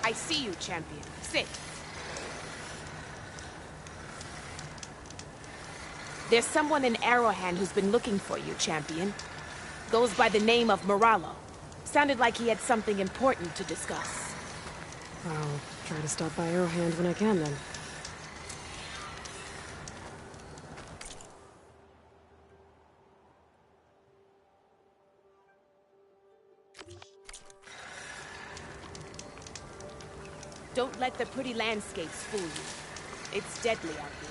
I see you, champion. Sit. There's someone in Arrowhand who's been looking for you, champion. Goes by the name of Moralo. Sounded like he had something important to discuss. I'll try to stop by Arrowhand when I can, then. Don't let the pretty landscapes fool you. It's deadly out here.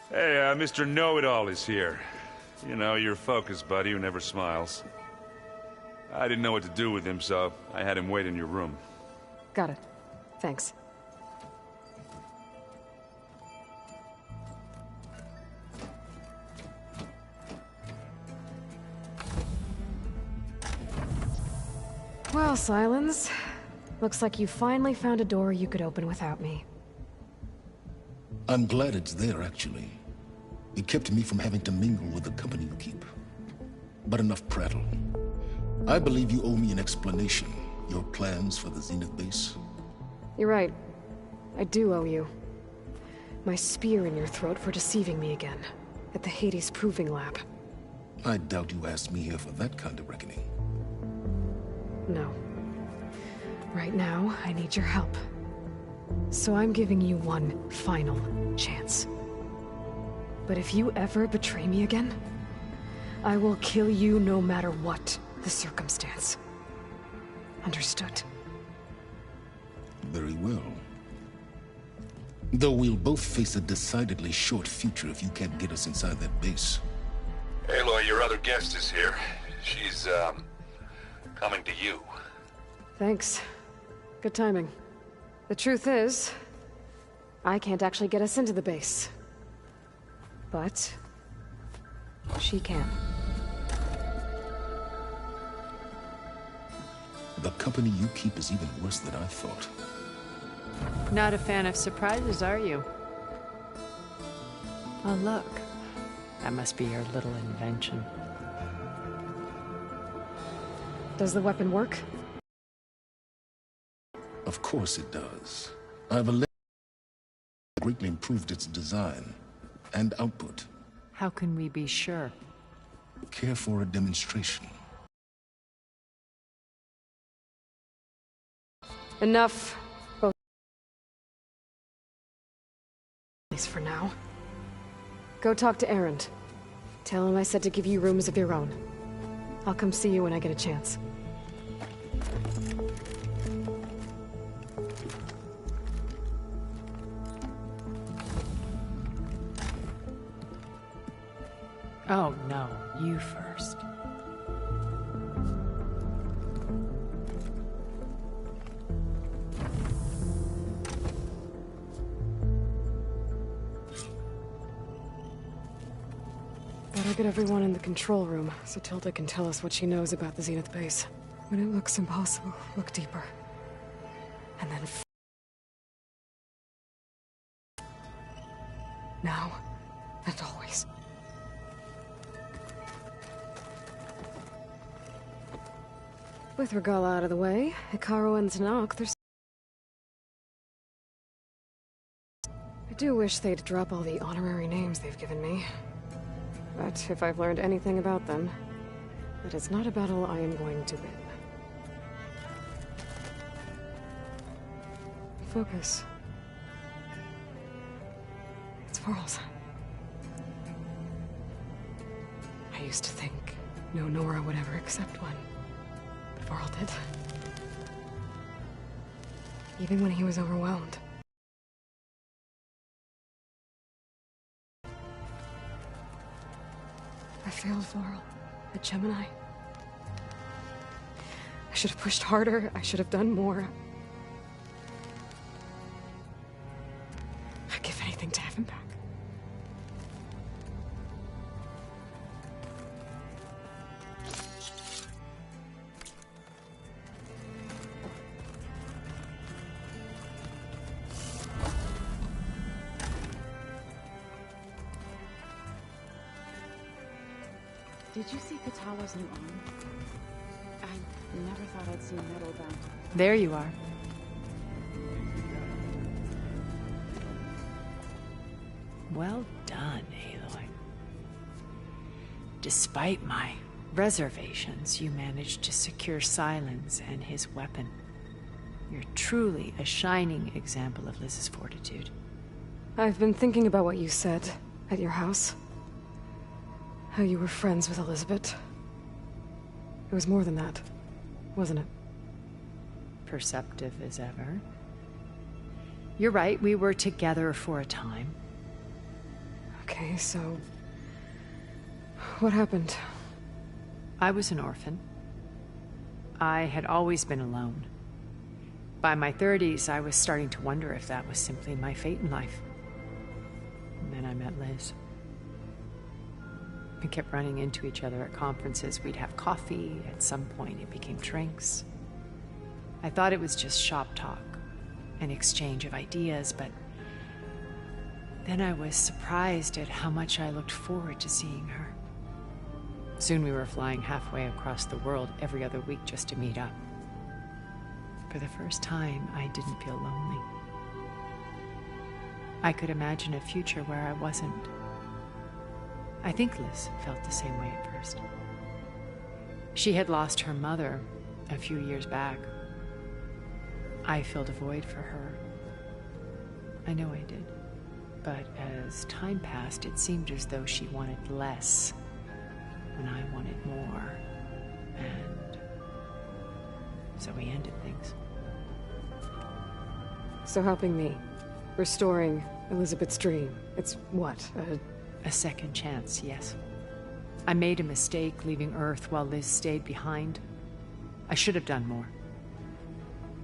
Hey, Mr. Know-It-All is here. You know, your focus buddy who never smiles. I didn't know what to do with him, so I had him wait in your room. Got it. Thanks. Well, Silence. Looks like you finally found a door you could open without me. I'm glad it's there, actually. It kept me from having to mingle with the company you keep. But enough prattle. I believe you owe me an explanation. Your plans for the Zenith base? You're right. I do owe you. My spear in your throat for deceiving me again. At the Hades Proving Lab. I doubt you asked me here for that kind of reckoning. No. Right now, I need your help. So I'm giving you one final chance. But if you ever betray me again, I will kill you no matter what the circumstance. Understood? Very well. Though we'll both face a decidedly short future if you can't get us inside that base. Aloy, your other guest is here. She's, coming to you. Thanks. Good timing. The truth is, I can't actually get us into the base. But she can. The company you keep is even worse than I thought. Not a fan of surprises, are you? Oh, look. That must be your little invention. Does the weapon work? Of course it does. I've greatly improved its design and output. How can we be sure? Care for a demonstration? Enough. Both. At least for now. Go talk to Erend. Tell him I said to give you rooms of your own. I'll come see you when I get a chance. Oh, no. You first. Better get everyone in the control room, so Tilda can tell us what she knows about the Zenith base. When it looks impossible, look deeper. And then now and always. With Regala out of the way, Hikaru and Tanakh, there's... I do wish they'd drop all the honorary names they've given me. But if I've learned anything about them, that it's not a battle I am going to win. Focus. It's Varl's. I used to think no Nora would ever accept one. But Varl did. Even when he was overwhelmed. I failed Varl at Gemini. I should have pushed harder. I should have done more. I'd give anything to have him back. Did you see Katala's new arm? I never thought I'd see metal bound. There you are. Well done, Aloy. Despite my reservations, you managed to secure Silence and his weapon. You're truly a shining example of Liz's fortitude. I've been thinking about what you said at your house. How you were friends with Elizabeth. It was more than that, wasn't it? Perceptive as ever. You're right, we were together for a time. Okay, so... what happened? I was an orphan. I had always been alone. By my 30s, I was starting to wonder if that was simply my fate in life. And then I met Liz. We kept running into each other at conferences. We'd have coffee. At some point, it became drinks. I thought it was just shop talk, an exchange of ideas, but then I was surprised at how much I looked forward to seeing her. Soon we were flying halfway across the world every other week just to meet up. For the first time, I didn't feel lonely. I could imagine a future where I wasn't. I think Liz felt the same way at first. She had lost her mother a few years back. I filled a void for her. I know I did. But as time passed, it seemed as though she wanted less when I wanted more. And so we ended things. So helping me, restoring Elizabeth's dream, it's what, A second chance, yes. I made a mistake leaving Earth while Liz stayed behind. I should have done more.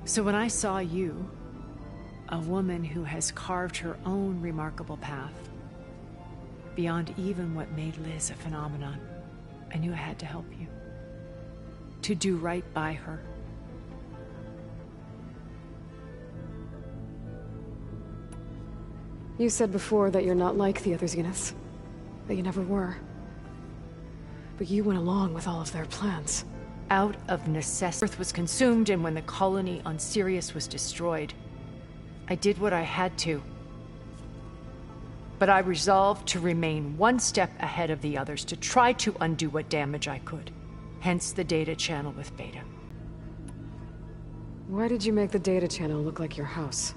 So when I saw you, a woman who has carved her own remarkable path, beyond even what made Liz a phenomenon, I knew I had to help you. To do right by her. You said before that you're not like the other Zeniths. That you never were. But you went along with all of their plans. Out of necessity. Earth was consumed, and when the colony on Sirius was destroyed, I did what I had to. But I resolved to remain one step ahead of the others, to try to undo what damage I could. Hence the data channel with Beta. Why did you make the data channel look like your house?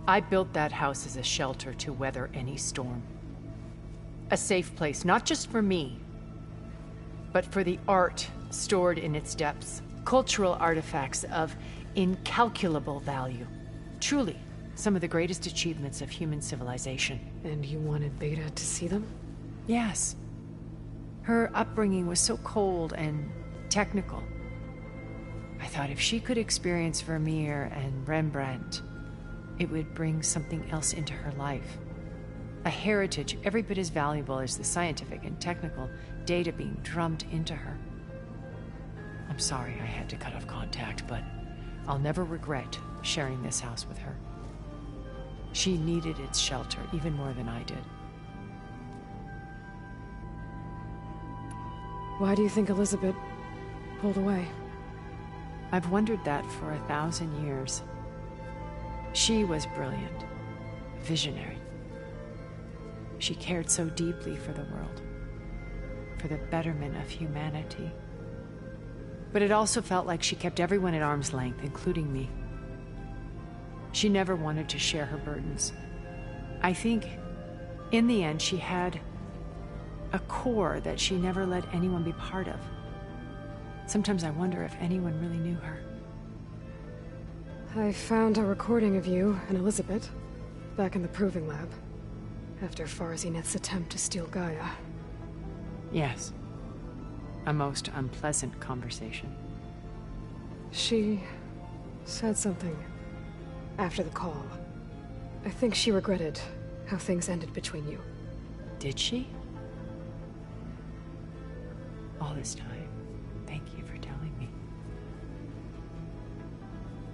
I built that house as a shelter to weather any storm. A safe place, not just for me, but for the art stored in its depths. Cultural artifacts of incalculable value. Truly, some of the greatest achievements of human civilization. And you wanted Beta to see them? Yes. Her upbringing was so cold and technical. I thought if she could experience Vermeer and Rembrandt, it would bring something else into her life. A heritage every bit as valuable as the scientific and technical data being drummed into her. I'm sorry I had to cut off contact, but I'll never regret sharing this house with her. She needed its shelter even more than I did. Why do you think Elizabeth pulled away? I've wondered that for 1,000 years. She was brilliant, visionary. She cared so deeply for the world, for the betterment of humanity. But it also felt like she kept everyone at arm's length, including me. She never wanted to share her burdens. I think, in the end, she had a core that she never let anyone be part of. Sometimes I wonder if anyone really knew her. I found a recording of you and Elizabeth back in the proving lab after Farzineth's attempt to steal Gaia. Yes. A most unpleasant conversation. She said something after the call. I think she regretted how things ended between you. Did she? All this time, thank you for telling me.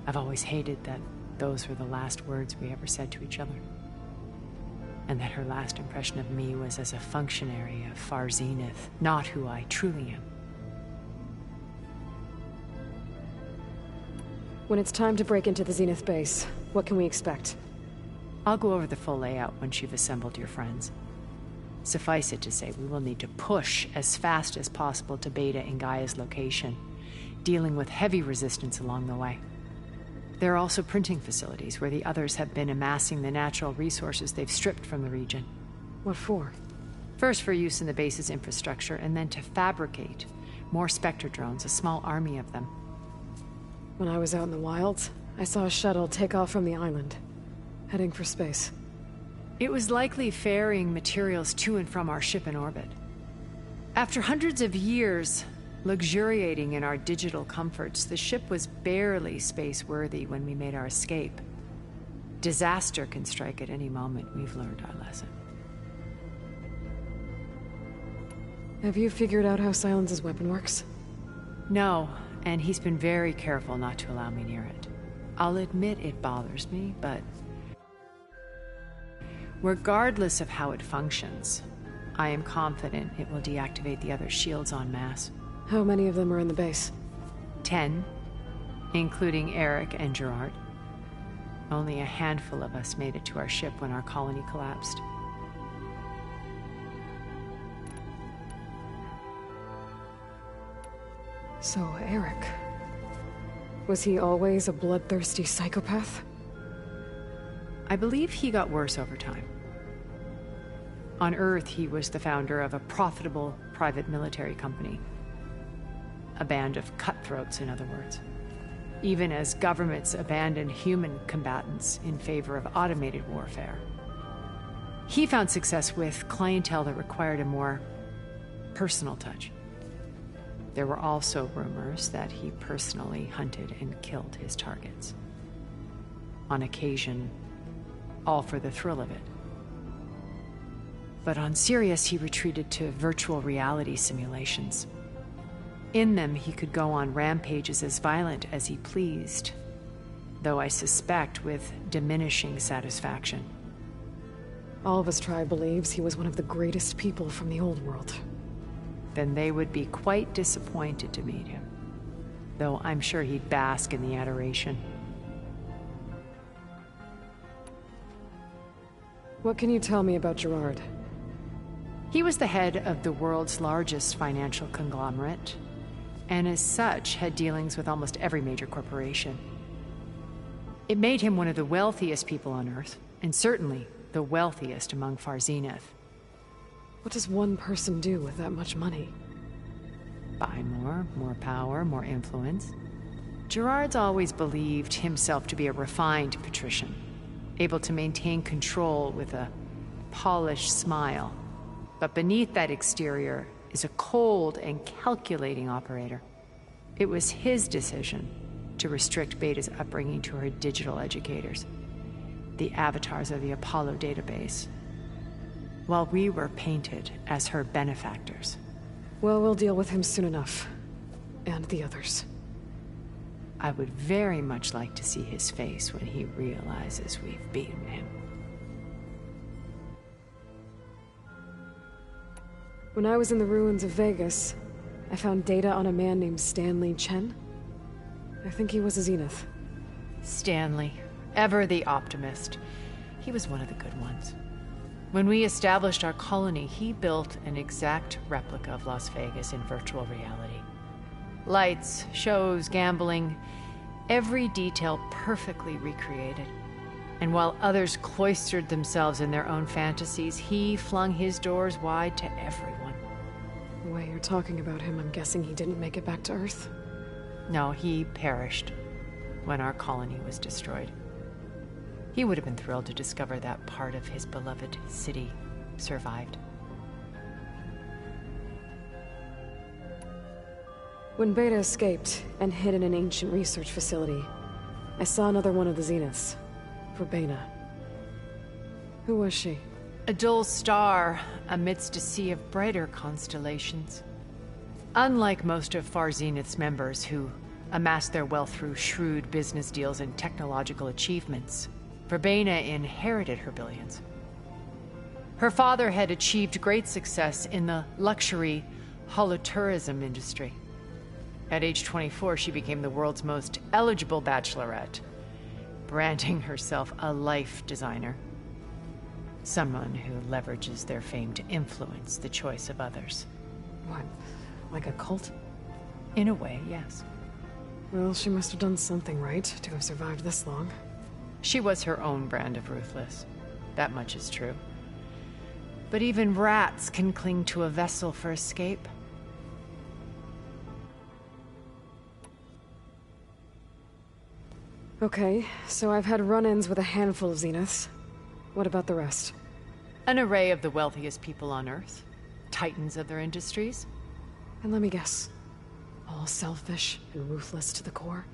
I've always hated that those were the last words we ever said to each other. And that her last impression of me was as a functionary of Farzineth, not who I truly am. When it's time to break into the Zenith base, what can we expect? I'll go over the full layout once you've assembled your friends. Suffice it to say, we will need to push as fast as possible to Beta and Gaia's location, dealing with heavy resistance along the way. There are also printing facilities where the others have been amassing the natural resources they've stripped from the region. What for? First for use in the base's infrastructure, and then to fabricate more Spectre drones, a small army of them. When I was out in the wilds, I saw a shuttle take off from the island, heading for space. It was likely ferrying materials to and from our ship in orbit. After hundreds of years luxuriating in our digital comforts, the ship was barely space-worthy when we made our escape. Disaster can strike at any moment. We've learned our lesson. Have you figured out how Silence's weapon works? No, and he's been very careful not to allow me near it. I'll admit it bothers me, but regardless of how it functions, I am confident it will deactivate the other shields en masse. How many of them are in the base? 10, including Eric and Gerard. Only a handful of us made it to our ship when our colony collapsed. So, Eric... was he always a bloodthirsty psychopath? I believe he got worse over time. On Earth, he was the founder of a profitable private military company. A band of cutthroats, in other words. Even as governments abandoned human combatants in favor of automated warfare. He found success with clientele that required a more personal touch. There were also rumors that he personally hunted and killed his targets. On occasion, all for the thrill of it. But on Sirius, he retreated to virtual reality simulations. In them, he could go on rampages as violent as he pleased, though I suspect with diminishing satisfaction. All of his tribe believes he was one of the greatest people from the old world. Then they would be quite disappointed to meet him, though I'm sure he'd bask in the adoration. What can you tell me about Gerard? He was the head of the world's largest financial conglomerate, and as such had dealings with almost every major corporation. It made him one of the wealthiest people on Earth, and certainly the wealthiest among Farzineth. What does one person do with that much money? Buy more power, more influence. Gerard's always believed himself to be a refined patrician, able to maintain control with a polished smile. But beneath that exterior is a cold and calculating operator. It was his decision to restrict Beta's upbringing to her digital educators, the avatars of the Apollo database, while we were painted as her benefactors. Well, we'll deal with him soon enough. And the others. I would very much like to see his face when he realizes we've beaten him. When I was in the ruins of Vegas, I found data on a man named Stanley Chen. I think he was a Zenith. Stanley, ever the optimist. He was one of the good ones. When we established our colony, he built an exact replica of Las Vegas in virtual reality. Lights, shows, gambling, every detail perfectly recreated. And while others cloistered themselves in their own fantasies, he flung his doors wide to everyone. The way you're talking about him, I'm guessing he didn't make it back to Earth? No, he perished when our colony was destroyed. He would have been thrilled to discover that part of his beloved city survived. When Beta escaped and hid in an ancient research facility, I saw another one of the Zeniths. Verbena. Who was she? A dull star amidst a sea of brighter constellations. Unlike most of Far Zenith's members who amassed their wealth through shrewd business deals and technological achievements, Verbena inherited her billions. Her father had achieved great success in the luxury holotourism industry. At age 24, she became the world's most eligible bachelorette, branding herself a life designer. Someone who leverages their fame to influence the choice of others. What? Like a cult? In a way, yes. Well, she must have done something right to have survived this long. She was her own brand of ruthless. That much is true. But even rats can cling to a vessel for escape. Okay, so I've had run-ins with a handful of Zeniths. What about the rest? An array of the wealthiest people on Earth. Titans of their industries. And let me guess. All selfish and ruthless to the core?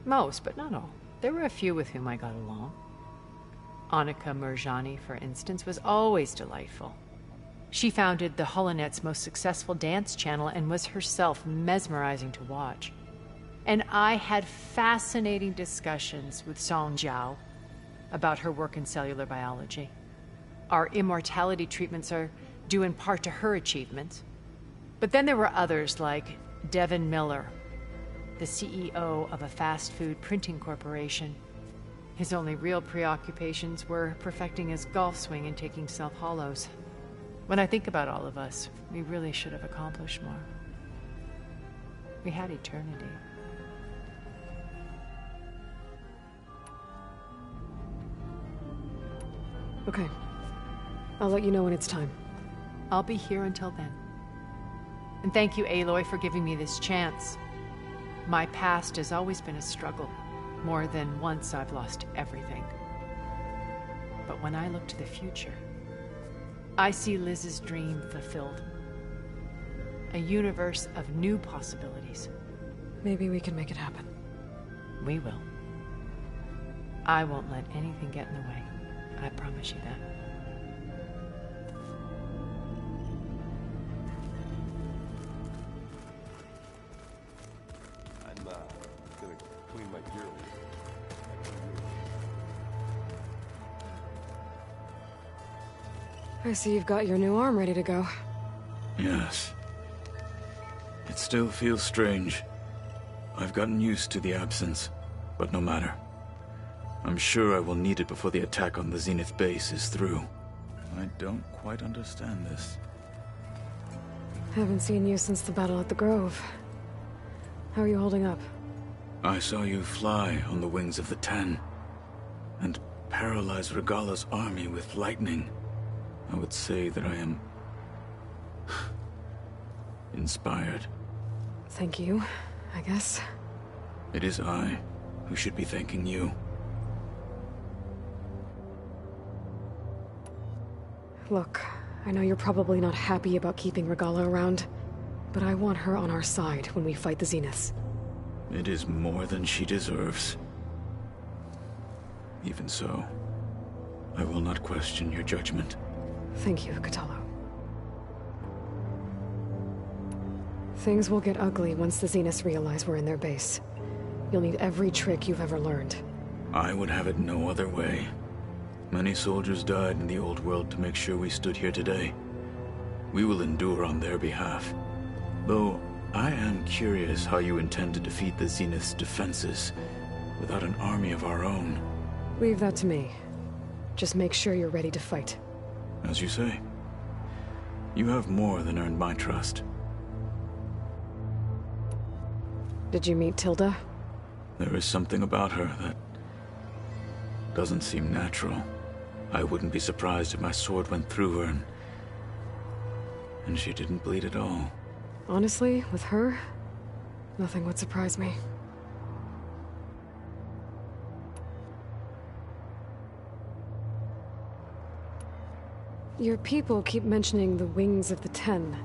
Most, but not all. There were a few with whom I got along. Annika Murjani, for instance, was always delightful. She founded the Holonet's most successful dance channel and was herself mesmerizing to watch. And I had fascinating discussions with Song Jiao about her work in cellular biology. Our immortality treatments are due in part to her achievements. But then there were others like Devin Miller, the CEO of a fast food printing corporation. His only real preoccupations were perfecting his golf swing and taking self-hollows. When I think about all of us, we really should have accomplished more. We had eternity. Okay. I'll let you know when it's time. I'll be here until then. And thank you, Aloy, for giving me this chance. My past has always been a struggle. More than once I've lost everything. But when I look to the future, I see Liz's dream fulfilled. A universe of new possibilities. Maybe we can make it happen. We will. I won't let anything get in the way. I promise you that. I'm gonna clean my gear. I see you've got your new arm ready to go. Yes. It still feels strange. I've gotten used to the absence, but no matter. I'm sure I will need it before the attack on the Zenith base is through. I don't quite understand this. Haven't seen you since the battle at the Grove. How are you holding up? I saw you fly on the wings of the Ten, and paralyze Regala's army with lightning. I would say that I am inspired. Thank you, I guess. It is I who should be thanking you. Look, I know you're probably not happy about keeping Regala around, but I want her on our side when we fight the Zeniths. It is more than she deserves. Even so, I will not question your judgment. Thank you, Katalo. Things will get ugly once the Zeniths realize we're in their base. You'll need every trick you've ever learned. I would have it no other way. Many soldiers died in the old world to make sure we stood here today. We will endure on their behalf. Though, I am curious how you intend to defeat the Zenith's defenses without an army of our own. Leave that to me. Just make sure you're ready to fight. As you say. You have more than earned my trust. Did you meet Tilda? There is something about her that doesn't seem natural. I wouldn't be surprised if my sword went through her and she didn't bleed at all. Honestly, with her, nothing would surprise me. Your people keep mentioning the wings of the Ten.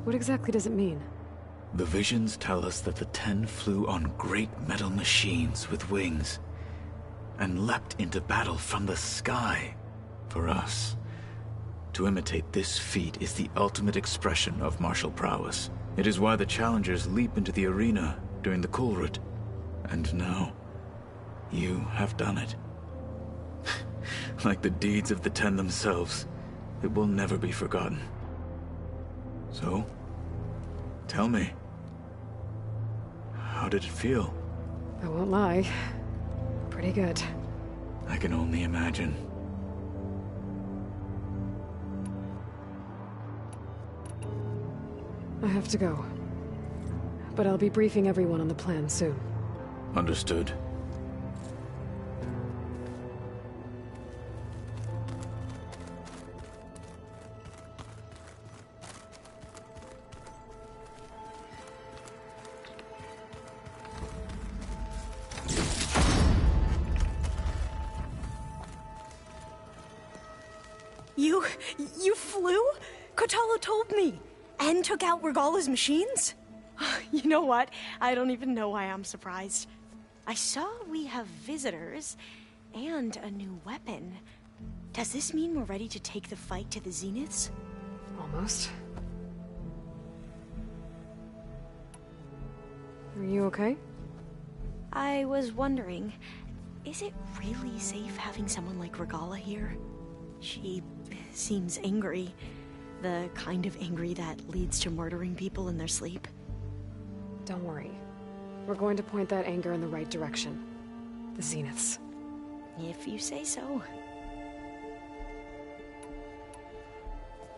What exactly does it mean? The visions tell us that the Ten flew on great metal machines with wings and leapt into battle from the sky. For us, to imitate this feat is the ultimate expression of martial prowess. It is why the challengers leap into the arena during the Kulrut. And now, you have done it. Like the deeds of the Ten themselves, it will never be forgotten. So, tell me, how did it feel? I won't lie. Pretty good. I can only imagine. I have to go. But I'll be briefing everyone on the plan soon. Understood. You flew? Kotalo told me. And took out Regala's machines? You know what? I don't even know why I'm surprised. I saw we have visitors and a new weapon. Does this mean we're ready to take the fight to the Zeniths? Almost. Are you okay? I was wondering, is it really safe having someone like Regala here? She seems angry. The kind of angry that leads to murdering people in their sleep. Don't worry. We're going to point that anger in the right direction. The Zeniths. If you say so.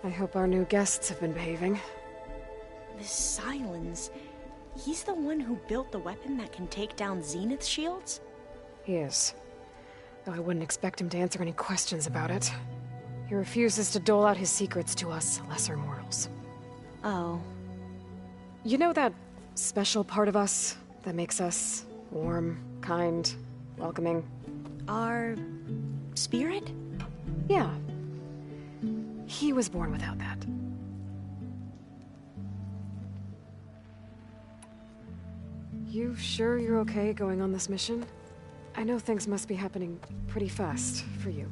I hope our new guests have been behaving. This Silence... He's the one who built the weapon that can take down Zenith shields? He is. Though I wouldn't expect him to answer any questions about it. He refuses to dole out his secrets to us lesser mortals. Oh. You know that special part of us that makes us warm, kind, welcoming? Our... spirit? Yeah. He was born without that. You sure you're okay going on this mission? I know things must be happening pretty fast for you.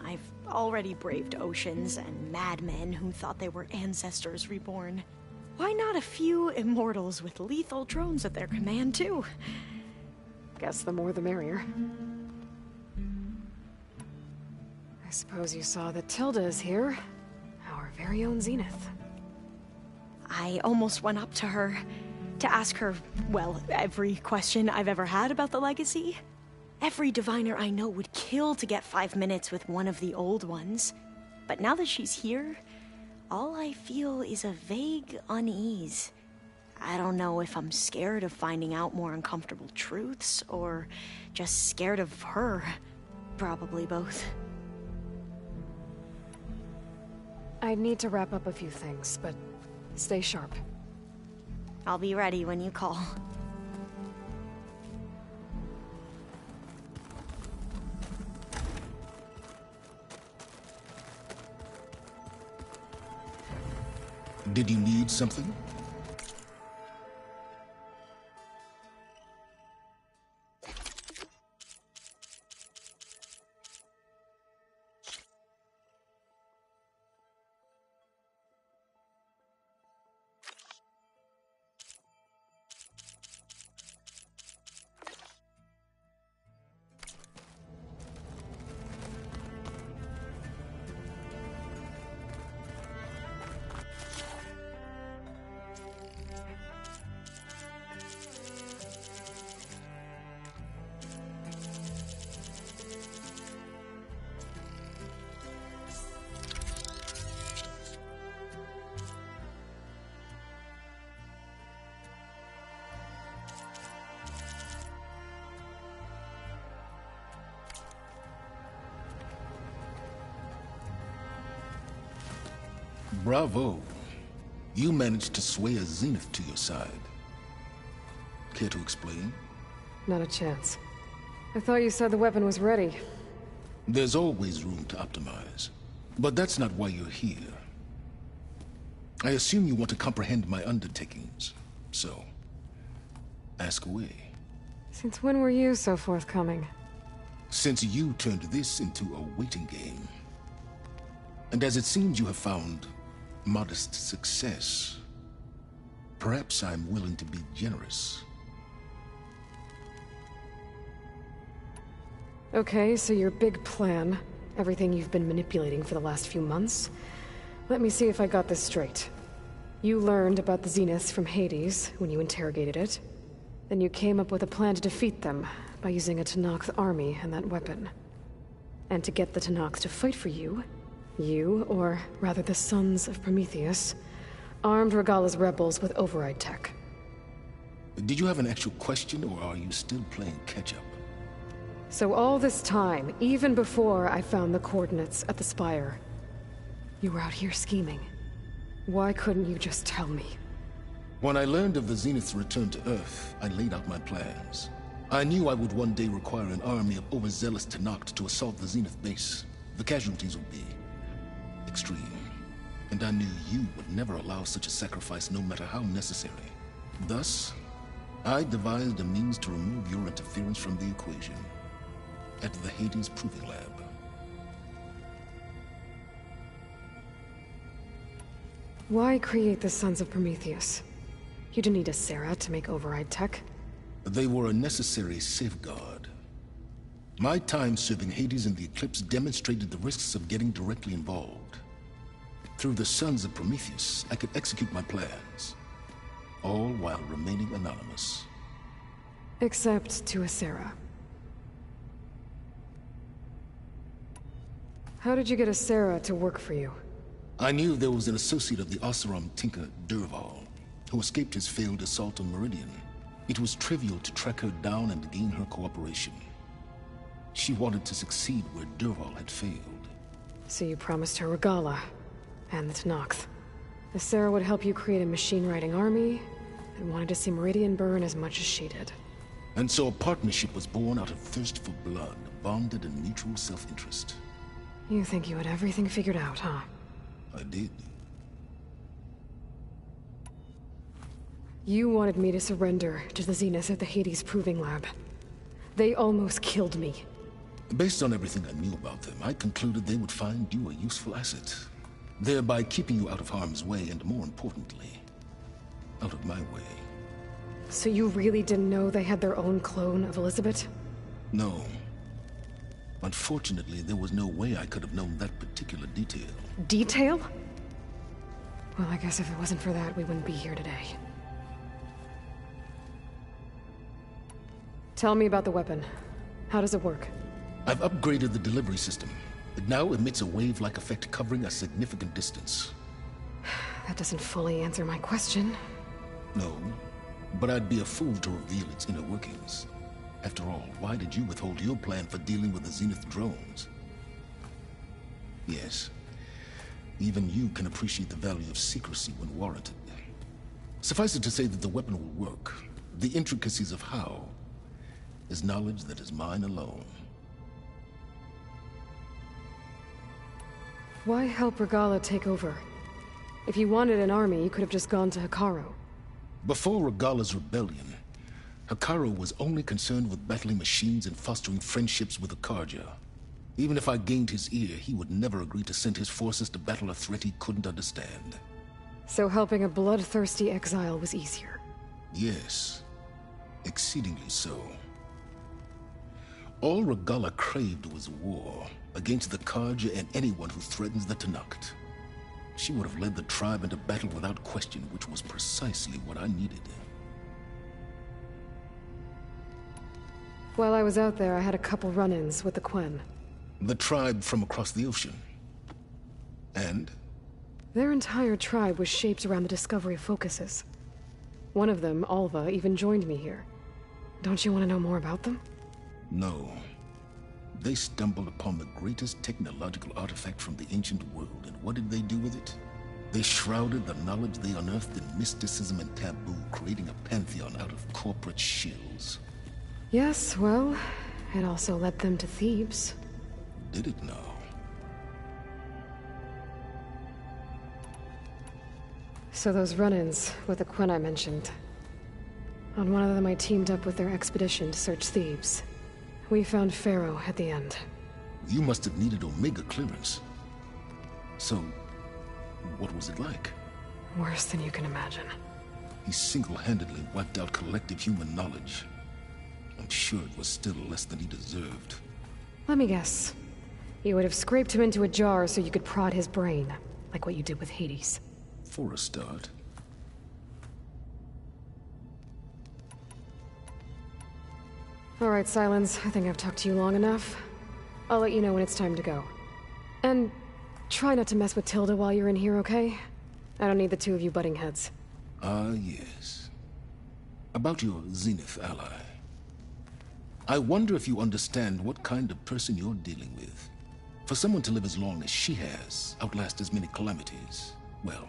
I've already braved oceans and madmen who thought they were ancestors reborn. Why not a few immortals with lethal drones at their command, too? Guess the more the merrier. I suppose you saw that Tilda is here. Our very own Zenith. I almost went up to her to ask her, well, every question I've ever had about the legacy. Every diviner I know would kill to get 5 minutes with one of the old ones. But now that she's here, all I feel is a vague unease. I don't know if I'm scared of finding out more uncomfortable truths, or just scared of her. Probably both. I need to wrap up a few things, but stay sharp. I'll be ready when you call. Did you need something? Bravo. You managed to sway a Zenith to your side. Care to explain? Not a chance. I thought you said the weapon was ready. There's always room to optimize. But that's not why you're here. I assume you want to comprehend my undertakings. So, ask away. Since when were you so forthcoming? Since you turned this into a waiting game. And as it seems you have found modest success, perhaps I'm willing to be generous. Okay, so your big plan, everything you've been manipulating for the last few months. Let me see if I got this straight. You learned about the Zeniths from Hades when you interrogated it. Then you came up with a plan to defeat them by using a Tenakth army and that weapon. And to get the Tenakth to fight for you, or rather the Sons of Prometheus, armed Regalla's rebels with override tech. Did you have an actual question, or are you still playing catch-up? So all this time, even before I found the coordinates at the Spire, you were out here scheming. Why couldn't you just tell me? When I learned of the Zenith's return to Earth, I laid out my plans. I knew I would one day require an army of overzealous Tenakth to assault the Zenith base. The casualties would be extreme. And I knew you would never allow such a sacrifice, no matter how necessary. Thus, I devised a means to remove your interference from the equation at the Hades Proving Lab. Why create the Sons of Prometheus? You didn't need a Sarah to make override tech. They were a necessary safeguard. My time serving Hades in the Eclipse demonstrated the risks of getting directly involved. Through the Sons of Prometheus, I could execute my plans, all while remaining anonymous. Except to a Sarah. How did you get a Sarah to work for you? I knew there was an associate of the Oseram tinker, Derval, who escaped his failed assault on Meridian. It was trivial to track her down and gain her cooperation. She wanted to succeed where Derval had failed. So you promised her Regalla, and the Tenakth. The Sarah would help you create a machine-riding army, and wanted to see Meridian burn as much as she did. And so a partnership was born out of thirst for blood, bonded in mutual self-interest. You think you had everything figured out, huh? I did. You wanted me to surrender to the Zeniths at the Hades Proving Lab. They almost killed me. Based on everything I knew about them, I concluded they would find you a useful asset, thereby keeping you out of harm's way and, more importantly, out of my way. So you really didn't know they had their own clone of Elizabeth? No. Unfortunately, there was no way I could have known that particular detail. Detail? Well, I guess if it wasn't for that, we wouldn't be here today. Tell me about the weapon. How does it work? I've upgraded the delivery system. It now emits a wave-like effect covering a significant distance. That doesn't fully answer my question. No, but I'd be a fool to reveal its inner workings. After all, why did you withhold your plan for dealing with the Zenith drones? Yes, even you can appreciate the value of secrecy when warranted. Suffice it to say that the weapon will work. The intricacies of how is knowledge that is mine alone. Why help Regalla take over? If you wanted an army, you could have just gone to Hekarro. Before Regalla's rebellion, Hekarro was only concerned with battling machines and fostering friendships with the Karja. Even if I gained his ear, he would never agree to send his forces to battle a threat he couldn't understand. So helping a bloodthirsty exile was easier? Yes, exceedingly so. All Regalla craved was war against the Karja and anyone who threatens the Tenakth. She would have led the tribe into battle without question, which was precisely what I needed. While I was out there, I had a couple run-ins with the Quen. The tribe from across the ocean. And? Their entire tribe was shaped around the discovery of focuses. One of them, Alva, even joined me here. Don't you want to know more about them? No. They stumbled upon the greatest technological artifact from the ancient world, and what did they do with it? They shrouded the knowledge they unearthed in mysticism and taboo, creating a pantheon out of corporate shills. Yes, well, it also led them to Thebes. Did it now? So those run-ins with the Quen I mentioned. On one of them I teamed up with their expedition to search Thebes. We found Pharaoh at the end. You must have needed Omega clearance. So, what was it like? Worse than you can imagine. He single-handedly wiped out collective human knowledge. I'm sure it was still less than he deserved. Let me guess. You would have scraped him into a jar so you could prod his brain, like what you did with Hades. For a start. All right, Silence. I think I've talked to you long enough. I'll let you know when it's time to go. And try not to mess with Tilda while you're in here, okay? I don't need the two of you butting heads. Ah, yes. About your Zenith ally. I wonder if you understand what kind of person you're dealing with. For someone to live as long as she has, outlast as many calamities, well,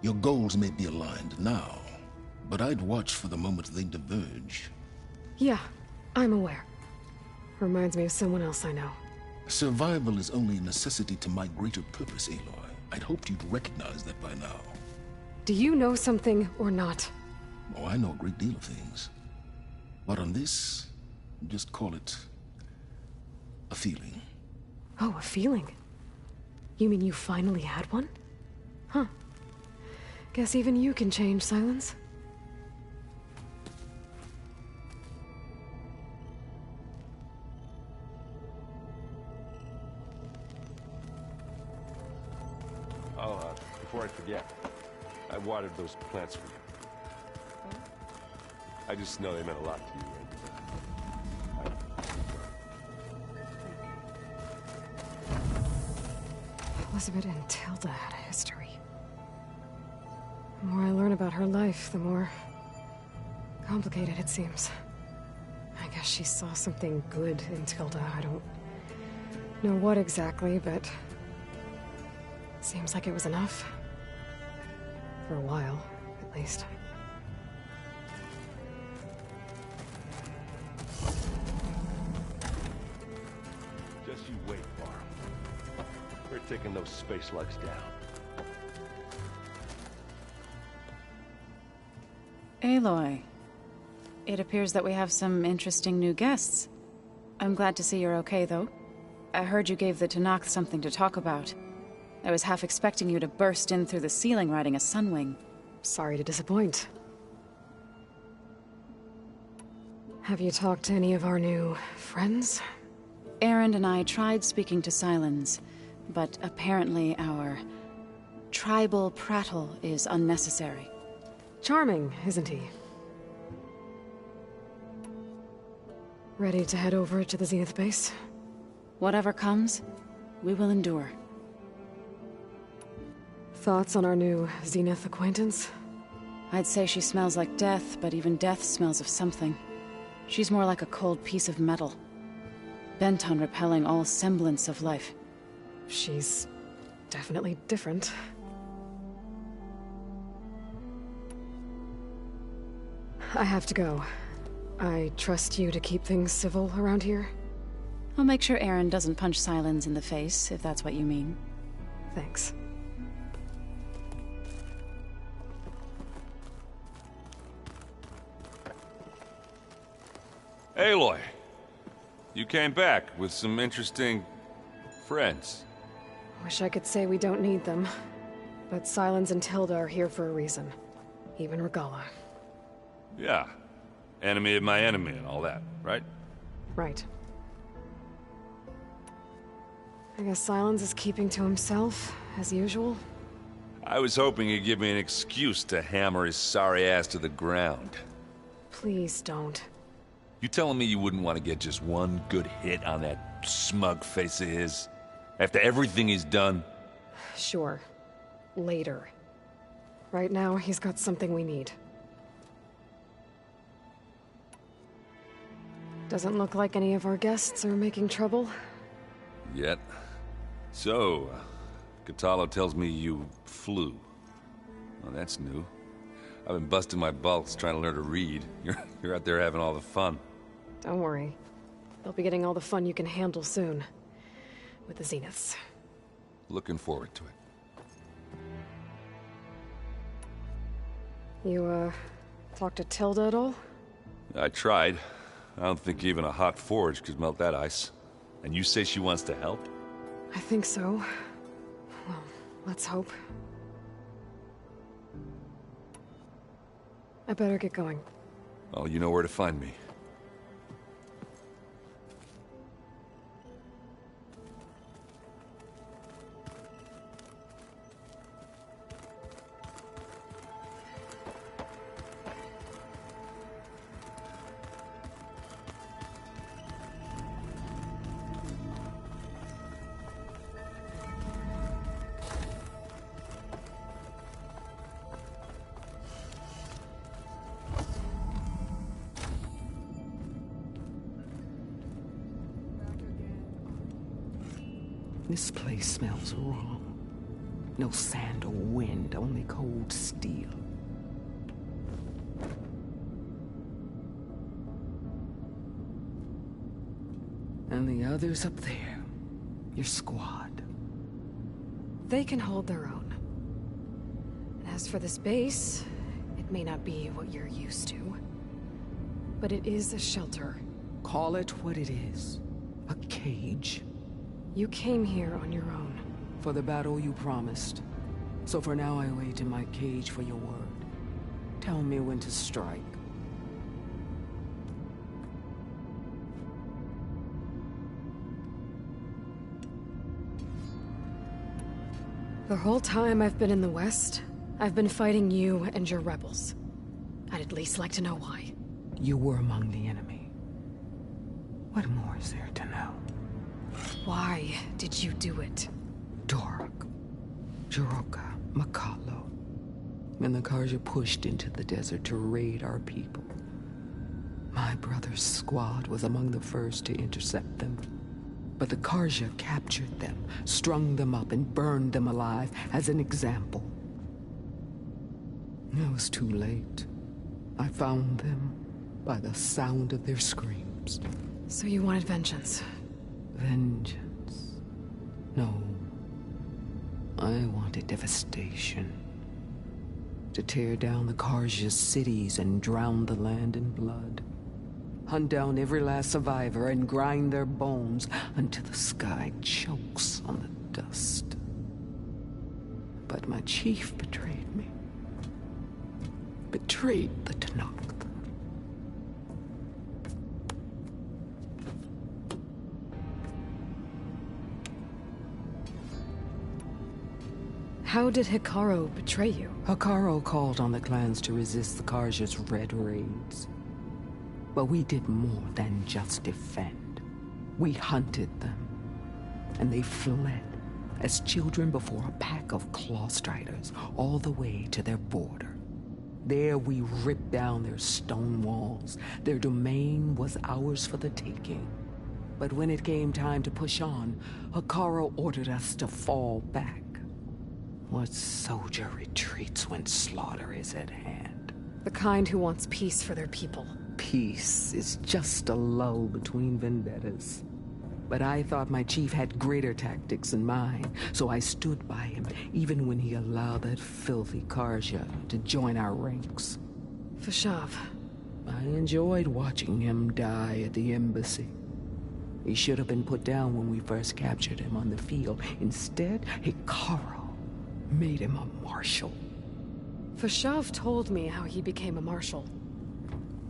your goals may be aligned now, but I'd watch for the moment they diverge. Yeah, I'm aware. Reminds me of someone else I know. Survival is only a necessity to my greater purpose, Aloy. I'd hoped you'd recognize that by now. Do you know something or not? Oh, I know a great deal of things. But on this, just call it a feeling. Oh, a feeling? You mean you finally had one? Huh. Guess even you can change, Silence. Oh, before I forget, I watered those plants for you. I just know they meant a lot to you, Elizabeth and Tilda had a history. The more I learn about her life, the more complicated it seems. I guess she saw something good in Tilda. I don't know what exactly, but seems like it was enough. For a while, at least. Just you wait, Barb. We're taking those space lugs down. Aloy, it appears that we have some interesting new guests. I'm glad to see you're okay, though. I heard you gave the Tanakh something to talk about. I was half expecting you to burst in through the ceiling riding a sunwing. Sorry to disappoint. Have you talked to any of our new friends? Aaron and I tried speaking to Silence, but apparently our tribal prattle is unnecessary. Charming, isn't he? Ready to head over to the Zenith base? Whatever comes, we will endure. Thoughts on our new Zenith acquaintance? I'd say she smells like death, but even death smells of something. She's more like a cold piece of metal, bent on repelling all semblance of life. She's definitely different. I have to go. I trust you to keep things civil around here? I'll make sure Aaron doesn't punch Silence in the face, if that's what you mean. Thanks. Aloy, you came back with some interesting friends. Wish I could say we don't need them. But Silence and Tilda are here for a reason. Even Regala. Yeah. Enemy of my enemy and all that, right? Right. I guess Silence is keeping to himself, as usual. I was hoping he'd give me an excuse to hammer his sorry ass to the ground. Please don't. You telling me you wouldn't want to get just one good hit on that smug face of his? After everything he's done? Sure. Later. Right now, he's got something we need. Doesn't look like any of our guests are making trouble. Yet. So, Catalo tells me you flew. Well, that's new. I've been busting my balls trying to learn to read. You're out there having all the fun. Don't worry. They'll be getting all the fun you can handle soon. With the Zeniths. Looking forward to it. You, talked to Tilda at all? I tried. I don't think even a hot forge could melt that ice. And you say she wants to help? I think so. Well, let's hope. I better get going. Well, you know where to find me. This place smells wrong. No sand or wind, only cold steel. And the others up there, your squad. They can hold their own. And as for this base, it may not be what you're used to. But it is a shelter. Call it what it is. A cage. You came here on your own. For the battle you promised. So for now I wait in my cage for your word. Tell me when to strike. The whole time I've been in the West, I've been fighting you and your rebels. I'd at least like to know why. You were among the enemy. What more is there to know? Why did you do it? Dork, Jiroka, Makalo, and the Karja pushed into the desert to raid our people. My brother's squad was among the first to intercept them. But the Karja captured them, strung them up, and burned them alive as an example. It was too late. I found them by the sound of their screams. So you wanted vengeance? Vengeance? No. I wanted devastation. To tear down the Karja's cities and drown the land in blood. Hunt down every last survivor and grind their bones until the sky chokes on the dust. But my chief betrayed me. Betrayed the Tanakh. How did Hikaru betray you? Hikaru called on the clans to resist the Karja's red raids. But we did more than just defend. We hunted them. And they fled, as children before a pack of claw striders, all the way to their border. There we ripped down their stone walls. Their domain was ours for the taking. But when it came time to push on, Hikaru ordered us to fall back. What soldier retreats when slaughter is at hand? The kind who wants peace for their people. Peace is just a lull between vendettas. But I thought my chief had greater tactics in mind, so I stood by him, even when he allowed that filthy Karja to join our ranks. Fashav. I enjoyed watching him die at the embassy. He should have been put down when we first captured him on the field. Instead, Hikaru made him a marshal. Fashav told me how he became a marshal.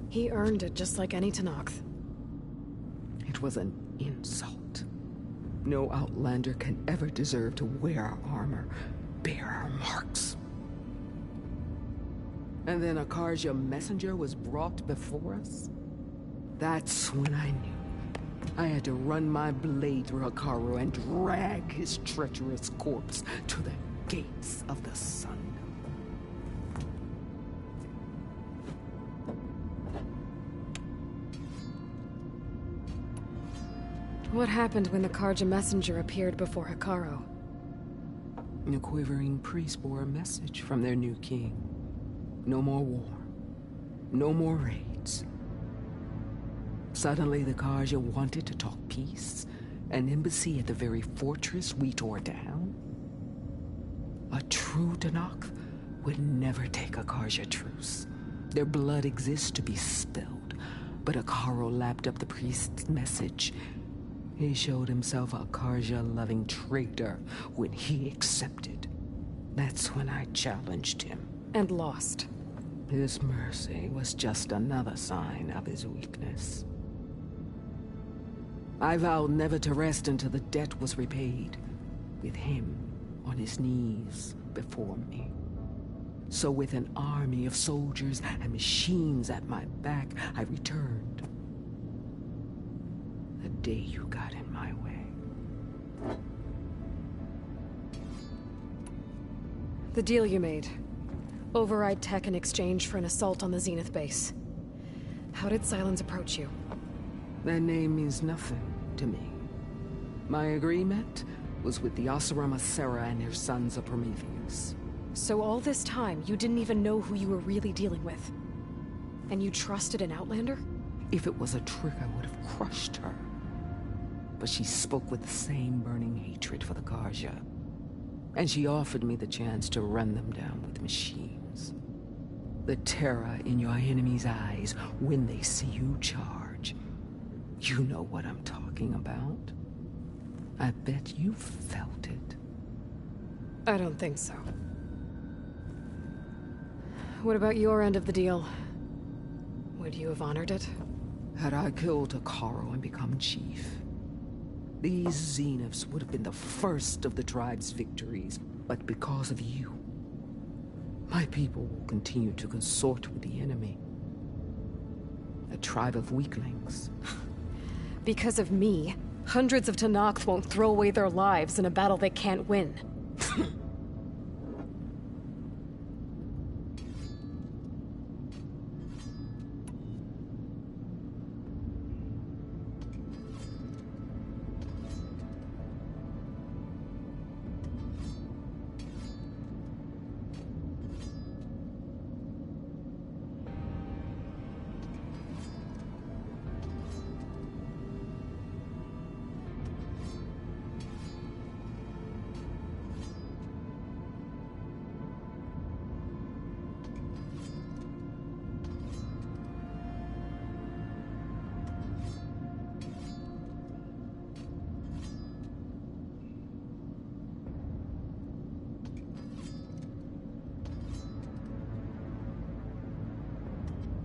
He earned it just like any Tanakh. It was an insult. No outlander can ever deserve to wear our armor. bear our marks. And then a Karja messenger was brought before us? That's when I knew. I had to run my blade through Hikaru and drag his treacherous corpse to the gates of the sun. What happened when the Karja messenger appeared before Hikaru? The quivering priests bore a message from their new king. No more war. No more raids. Suddenly, the Karja wanted to talk peace. An embassy at the very fortress we tore down. A true Tenakth would never take a Karja truce. Their blood exists to be spilled. But Hikaru lapped up the priest's message. He showed himself a Karja-loving traitor when he accepted. That's when I challenged him. And lost. His mercy was just another sign of his weakness. I vowed never to rest until the debt was repaid, with him on his knees before me. So with an army of soldiers and machines at my back, I returned. The day you got in my way. The deal you made. Override tech in exchange for an assault on the Zenith base. How did Sylens approach you? That name means nothing to me. My agreement was with the Oseram Asera and their sons of Prometheus. So all this time, you didn't even know who you were really dealing with? And you trusted an Outlander? If it was a trick, I would have crushed her. But she spoke with the same burning hatred for the Karja. And she offered me the chance to run them down with machines. The terror in your enemy's eyes when they see you charge. You know what I'm talking about. I bet you felt it. I don't think so. What about your end of the deal? Would you have honored it? Had I killed Hikaru and become chief, these Zeniths would have been the first of the tribe's victories. But because of you, my people will continue to consort with the enemy. A tribe of weaklings. Because of me, hundreds of Tenakth won't throw away their lives in a battle they can't win.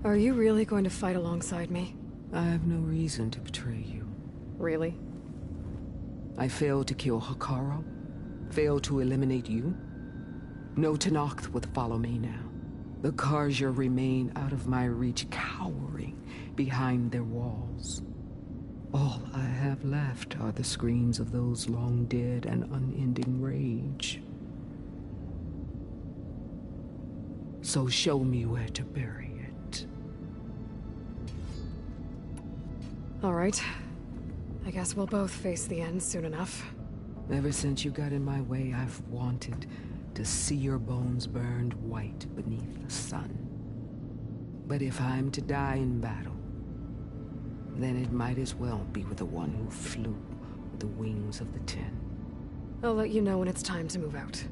Are you really going to fight alongside me? I have no reason to betray you. Really? I failed to kill Hikaru, failed to eliminate you. No Tenakth would follow me now. The Karja remain out of my reach, cowering behind their walls. All I have left are the screams of those long dead and unending rage. So show me where to bury it. All right. I guess we'll both face the end soon enough. Ever since you got in my way, I've wanted to see your bones burned white beneath the sun. But if I'm to die in battle, then it might as well be with the one who flew with the wings of the Ten. I'll let you know when it's time to move out.